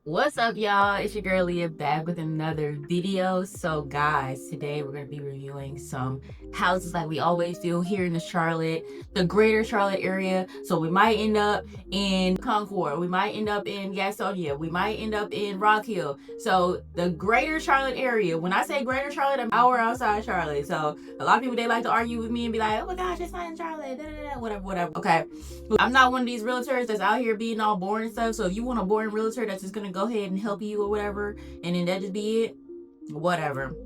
What's up, y'all? It's your girl Leah back with another video. So guys, today we're going to be reviewing some houses like we always do here in the Charlotte, the greater Charlotte area. So we might end up in Concord, we might end up in Gastonia, we might end up in Rock Hill. So the greater Charlotte area, when I say greater Charlotte, I'm hour outside Charlotte. So a lot of people, they like to argue with me and be like, oh my gosh, it's not in Charlotte, da, da, da, whatever. Okay, I'm not one of these realtors that's out here being all boring and stuff. So if you want a boring realtor that's just gonna go ahead and help you or whatever, and then that just be it, whatever.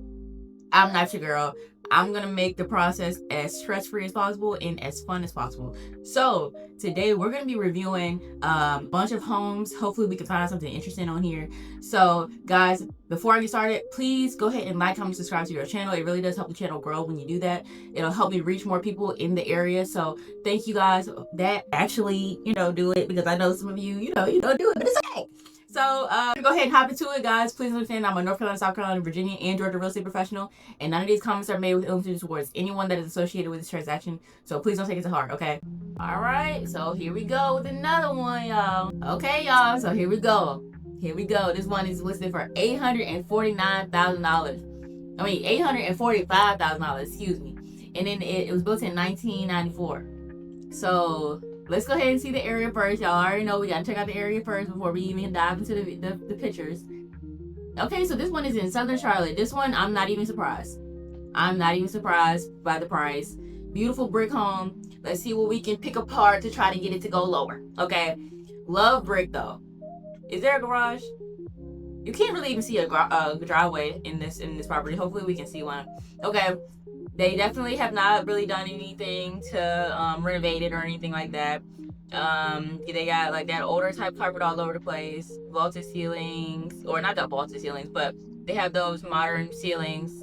I'm not your girl. I'm gonna make the process as stress-free as possible and as fun as possible. So today we're gonna be reviewing a bunch of homes. Hopefully we can find something interesting on here. So guys, before I get started, please go ahead and like, comment, subscribe to your channel. It really does help the channel grow when you do that. It'll help me reach more people in the area. So thank you guys that actually, do it, because I know some of you, do it, but it's okay. So go ahead and hop into it, guys. Please understand I'm a North Carolina, South Carolina, Virginia, and Georgia real estate professional, and none of these comments are made with ill intentions towards anyone that is associated with this transaction. So please don't take it to heart, okay? All right, so here we go with another one, y'all. Okay, y'all. So here we go. Here we go. This one is listed for $849,000. I mean, $845,000. Excuse me. And then it was built in 1994. So let's go ahead and see the area first. Y'all already know we gotta check out the area first before we even dive into the pictures. Okay, so this one is in Southern Charlotte. This one, I'm not even surprised. I'm not even surprised by the price. Beautiful brick home. Let's see what we can pick apart to try to get it to go lower. Okay, love brick though. Is there a garage? You can't really even see a driveway in this property. Hopefully we can see one. Okay, they definitely have not really done anything to renovate it or anything like that. They got like that older type carpet all over the place, vaulted ceilings, or not that vaulted ceilings, but they have those modern ceilings.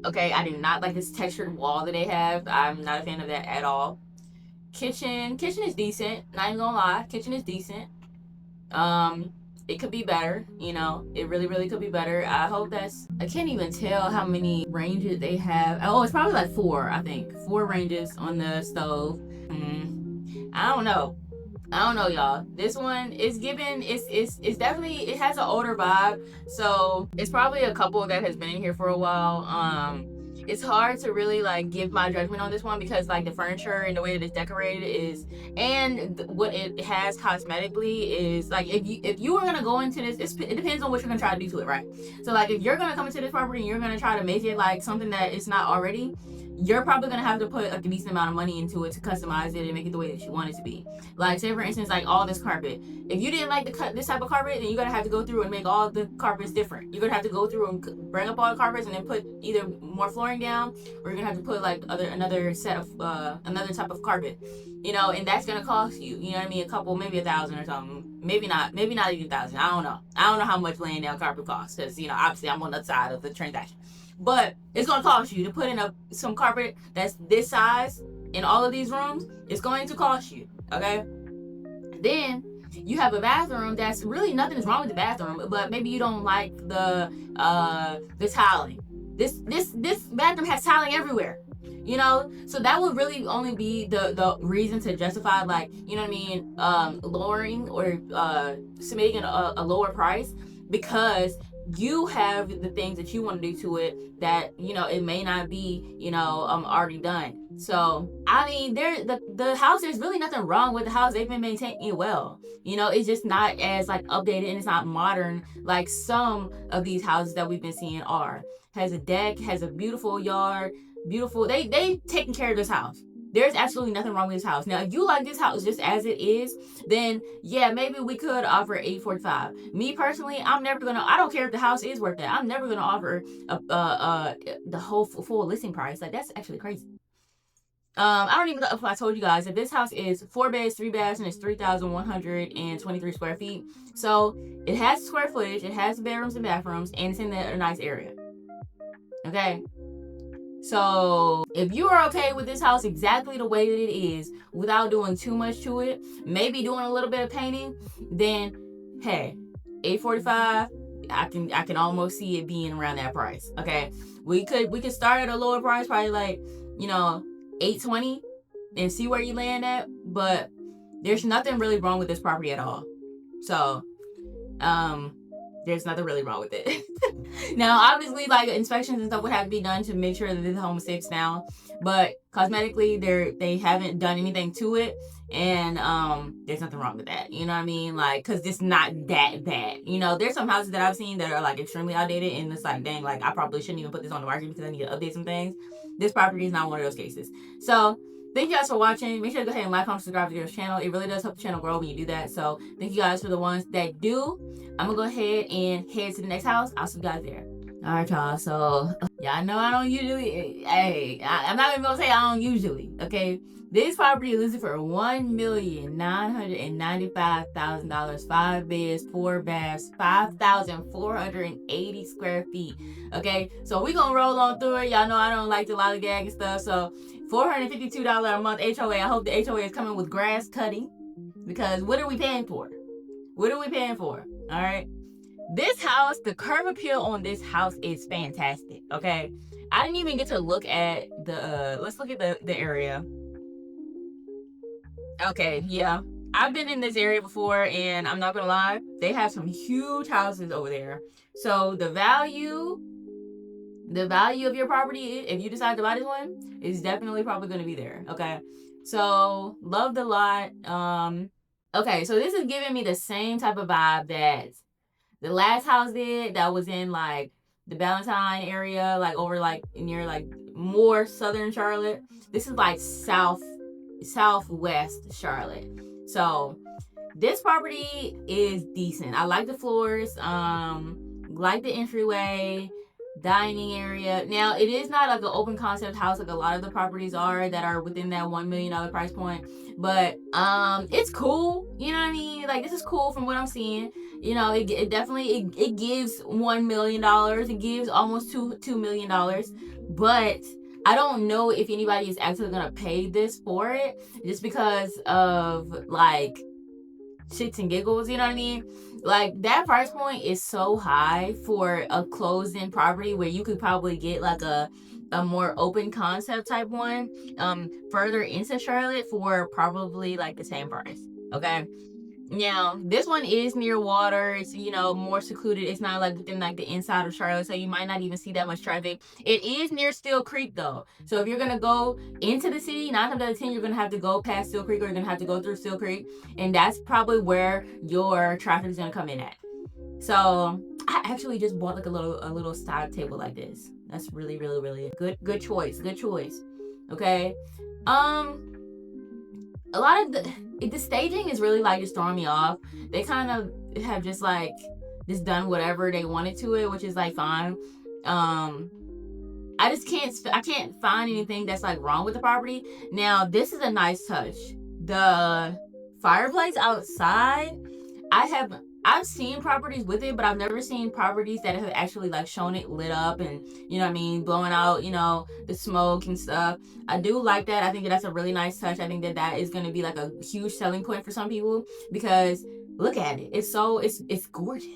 Okay, I do not like this textured wall that they have. I'm not a fan of that at all. Kitchen is decent. Not even gonna lie, kitchen is decent. It could be better, it really could be better. I hope I can't even tell how many ranges they have. Oh, it's probably like 4, I think 4 ranges on the stove. I don't know, y'all. This one is given, it's definitely, it has an older vibe, so it's probably a couple that has been in here for a while. It's hard to really like give my judgment on this one because like the furniture and the way that it's decorated is, and what it has cosmetically is like, if you were gonna go into this, it depends on what you're gonna try to do to it, right? So like if you're gonna come into this property and you're gonna try to make it like something that it's not already, you're probably gonna have to put like a decent amount of money into it to customize it and make it the way that you want it to be. Like say for instance, like all this carpet. If you didn't like this type of carpet, then you're gonna have to go through and make all the carpets different. You're gonna have to go through and bring up all the carpets and then put either more flooring down, or you're gonna have to put like another set of another type of carpet. And that's gonna cost you. You know what I mean? A couple, maybe $1,000 or something. Maybe not even $1,000. I don't know. I don't know how much laying down carpet costs because obviously I'm on the side of the transaction. But it's gonna cost you to put in some carpet that's this size in all of these rooms. It's going to cost you, okay? Then you have a bathroom that's really nothing is wrong with the bathroom, but maybe you don't like the tiling. This bathroom has tiling everywhere. So that would really only be the reason to justify, like, you know what I mean, lowering or submitting a lower price, because you have the things that you want to do to it that it may not be already done. So I mean, the house, there's really nothing wrong with the house. They've been maintaining it well. It's just not as like updated, and it's not modern like some of these houses that we've been seeing are. Has a deck, has a beautiful yard, beautiful. They taking care of this house. There's absolutely nothing wrong with this house. Now, if you like this house just as it is, then yeah, maybe we could offer $845. Me personally, I don't care if the house is worth that. I'm never gonna offer the whole full listing price. Like, that's actually crazy. I don't even know if I told you guys that this house is 4 beds, 3 baths, and it's 3,123 square feet. So it has square footage, it has bedrooms and bathrooms, and it's in a nice area. Okay. So if you are okay with this house exactly the way that it is, without doing too much to it, maybe doing a little bit of painting, then hey, $845, I can almost see it being around that price. Okay, we could start at a lower price, probably like $820, and see where you land at. But there's nothing really wrong with this property at all. So, there's nothing really wrong with it. Now, obviously, like inspections and stuff would have to be done to make sure that this home is safe now. But cosmetically, they haven't done anything to it, and there's nothing wrong with that. You know what I mean? Like, cause it's not that bad. You know, there's some houses that I've seen that are like extremely outdated, and it's like, dang, like I probably shouldn't even put this on the market because I need to update some things. This property is not one of those cases. So thank you guys for watching. Make sure to go ahead and like, comment, subscribe to your channel. It really does help the channel grow when you do that. So thank you guys for the ones that do. I'm gonna go ahead and head to the next house. I'll see you guys there. All right, y'all. So y'all know I don't usually. Hey, I'm not even gonna say I don't usually. Okay, this property is listed for $1,995,000. 5 beds, 4 baths, 5,480 square feet. Okay, so we gonna roll on through it. Y'all know I don't like to lollygag and stuff. So $452 a month HOA. I hope the HOA is coming with grass cutting, because what are we paying for? What are we paying for? All right. This house, the curb appeal on this house is fantastic. Okay. I didn't even get to look at the let's look at the area. Okay, yeah. I've been in this area before, and I'm not gonna lie, they have some huge houses over there. So the value of your property, if you decide to buy this one, is definitely probably gonna be there. Okay. So love the lot. Okay, so this is giving me the same type of vibe that the last house did, that was in like the Valentine area, like over like near like more southern Charlotte. This is like southwest Charlotte. So this property is decent. I like the floors, like the entryway, dining area. Now, it is not like an open concept house like a lot of the properties are that are within that $1 million price point, but it's cool. You know what I mean? Like, this is cool from what I'm seeing. You know, it definitely it gives $1 million. It gives almost $2 million, but I don't know if anybody is actually gonna pay this for it, just because of like shits and giggles. You know what I mean? Like, that price point is so high for a closed-in property where you could probably get like a more open concept type one further into Charlotte for probably like the same price. Okay. Now, this one is near water. It's, you know, more secluded. It's not like within like the inside of Charlotte, so you might not even see that much traffic. It is near Steel Creek though. So if you're gonna go into the city, 9 times out of 10, you're gonna have to go past Steel Creek, or you're gonna have to go through Steel Creek, and that's probably where your traffic is gonna come in at. So I actually just bought like a little side table like this. That's really, really, really good choice. Good choice. Okay. A lot of the staging is really like just throwing me off. They kind of have just like just done whatever they wanted to it, which is like fine. I can't find anything that's like wrong with the property. Now, this is a nice touch. The fireplace outside, I've seen properties with it, but I've never seen properties that have actually like shown it lit up and, you know what I mean, blowing out, you know, the smoke and stuff. I do like that. I think that's a really nice touch. I think that is going to be like a huge selling point for some people, because look at it. It's gorgeous.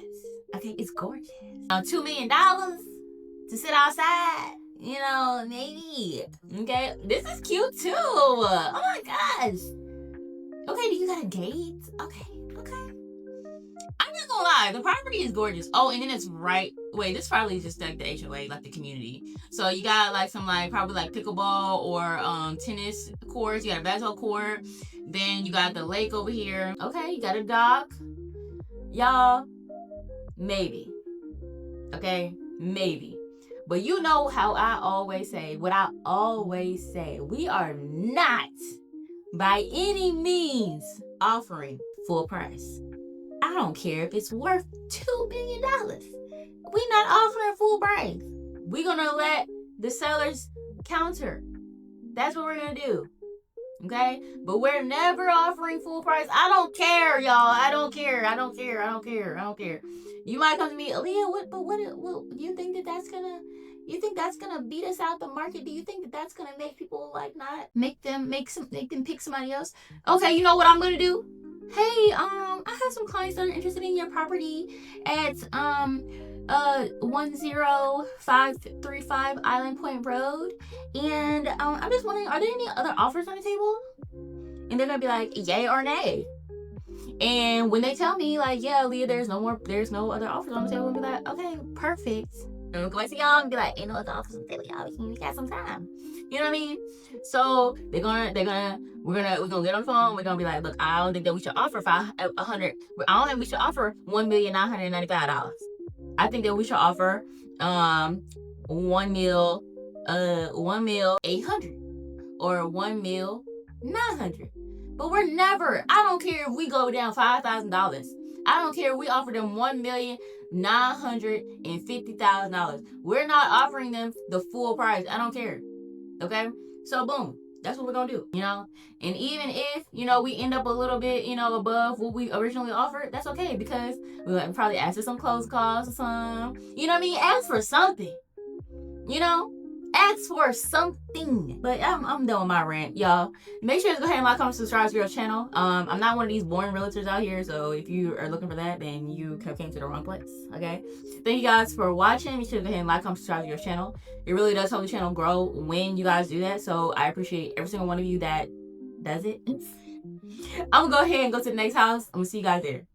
Okay, it's gorgeous. $2 million to sit outside, you know, maybe. Okay, this is cute too. Oh my gosh. Okay, do you got a gate? Okay. I'm not gonna lie, the property is gorgeous. Oh, and then it's right. Wait, this probably is just like the HOA, like the community. So you got like some like probably like pickleball or tennis courts. You got a basketball court. Then you got the lake over here. Okay, you got a dock. Y'all, maybe. Okay, maybe. But you know how I always say, what I always say, we are not by any means offering full price. I don't care if it's worth $2 million. We're not offering full price. We're going to let the sellers counter. That's what we're going to do. Okay? But we're never offering full price. I don't care, y'all. I don't care. You might come to me, Aaliyah, what you think that's gonna beat us out the market? Do you think that's gonna make people like not make them pick somebody else? Okay, you know what I'm gonna do? Hey, I have some clients that are interested in your property at 10535 Island Point Road, and I'm just wondering, are there any other offers on the table? And they're gonna be like, yay or nay. And when they tell me like, yeah, Leah, there's no other offers on the table, and be like, okay, perfect. And we'll go back to y'all and be like, ain't no other offers on the table, y'all. We got some time. You know what I mean? So we're gonna get on the phone. We're gonna be like, look, I don't think that we should offer $100. I don't think we should offer $1,995,000. I think that we should offer $1 million 800 or $1,900,000. But we're never. I don't care if we go down $5,000. I don't care if we offer them $1,950,000. We're not offering them the full price. I don't care. Okay? So boom. That's what we're gonna do, And even if, we end up a little bit, above what we originally offered, that's okay, because we'll probably ask for some closing costs or some, ask for something. Ask for something. But I'm done with my rant, y'all. Make sure to go ahead and like, comment, subscribe to your channel. I'm not one of these boring realtors out here, so if you are looking for that, then you came to the wrong place. Okay. Thank you guys for watching. Make sure to go ahead and like, comment, subscribe to your channel. It really does help the channel grow when you guys do that. So I appreciate every single one of you that does it. I'm gonna go ahead and go to the next house. I'm gonna see you guys there.